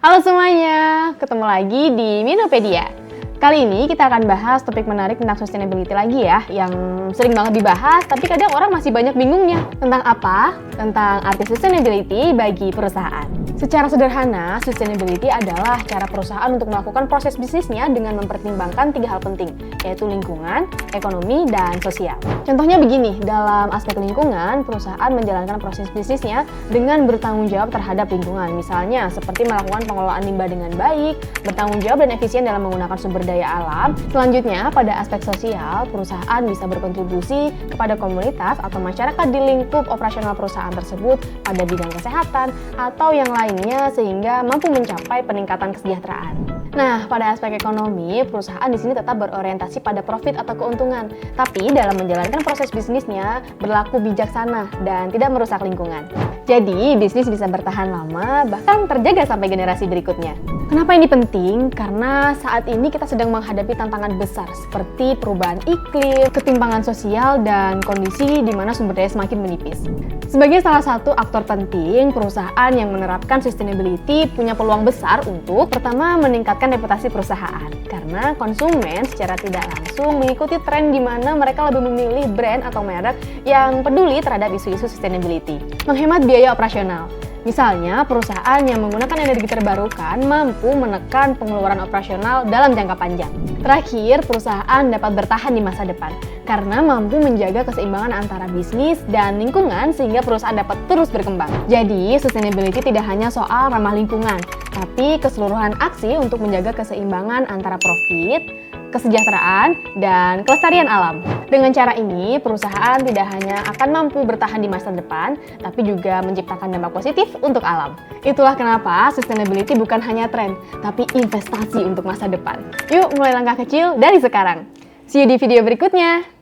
Halo semuanya, ketemu lagi di Minopedia. Kali ini kita akan bahas topik menarik tentang sustainability lagi ya, yang sering banget dibahas, tapi kadang orang masih banyak bingungnya. Tentang apa? Tentang arti sustainability bagi perusahaan. Secara sederhana, sustainability adalah cara perusahaan untuk melakukan proses bisnisnya dengan mempertimbangkan 3 hal penting, yaitu lingkungan, ekonomi, dan sosial. Contohnya begini, dalam aspek lingkungan, perusahaan menjalankan proses bisnisnya dengan bertanggung jawab terhadap lingkungan. Misalnya, seperti melakukan pengelolaan limbah dengan baik, bertanggung jawab dan efisien dalam menggunakan sumber daya alam. Selanjutnya, pada aspek sosial, perusahaan bisa berkontribusi kepada komunitas atau masyarakat di lingkup operasional perusahaan tersebut pada bidang kesehatan atau yang lainnya sehingga mampu mencapai peningkatan kesejahteraan. Nah, pada aspek ekonomi, perusahaan di sini tetap berorientasi pada profit atau keuntungan, tapi dalam menjalankan proses bisnisnya berlaku bijaksana dan tidak merusak lingkungan. Jadi, bisnis bisa bertahan lama, bahkan terjaga sampai generasi berikutnya. Kenapa ini penting? Karena saat ini kita sedang menghadapi tantangan besar seperti perubahan iklim, ketimpangan sosial, dan kondisi di mana sumber daya semakin menipis. Sebagai salah satu aktor penting, perusahaan yang menerapkan sustainability punya peluang besar untuk pertama meningkatkan reputasi perusahaan. Karena konsumen secara tidak langsung mengikuti tren di mana mereka lebih memilih brand atau merek yang peduli terhadap isu-isu sustainability. Menghemat biaya operasional. Misalnya, perusahaan yang menggunakan energi terbarukan mampu menekan pengeluaran operasional dalam jangka panjang. Terakhir, perusahaan dapat bertahan di masa depan karena mampu menjaga keseimbangan antara bisnis dan lingkungan sehingga perusahaan dapat terus berkembang. Jadi, sustainability tidak hanya soal ramah lingkungan, tapi keseluruhan aksi untuk menjaga keseimbangan antara profit, kesejahteraan, dan kelestarian alam. Dengan cara ini, perusahaan tidak hanya akan mampu bertahan di masa depan, tapi juga menciptakan dampak positif untuk alam. Itulah kenapa sustainability bukan hanya tren, tapi investasi untuk masa depan. Yuk, mulai langkah kecil dari sekarang. See you di video berikutnya!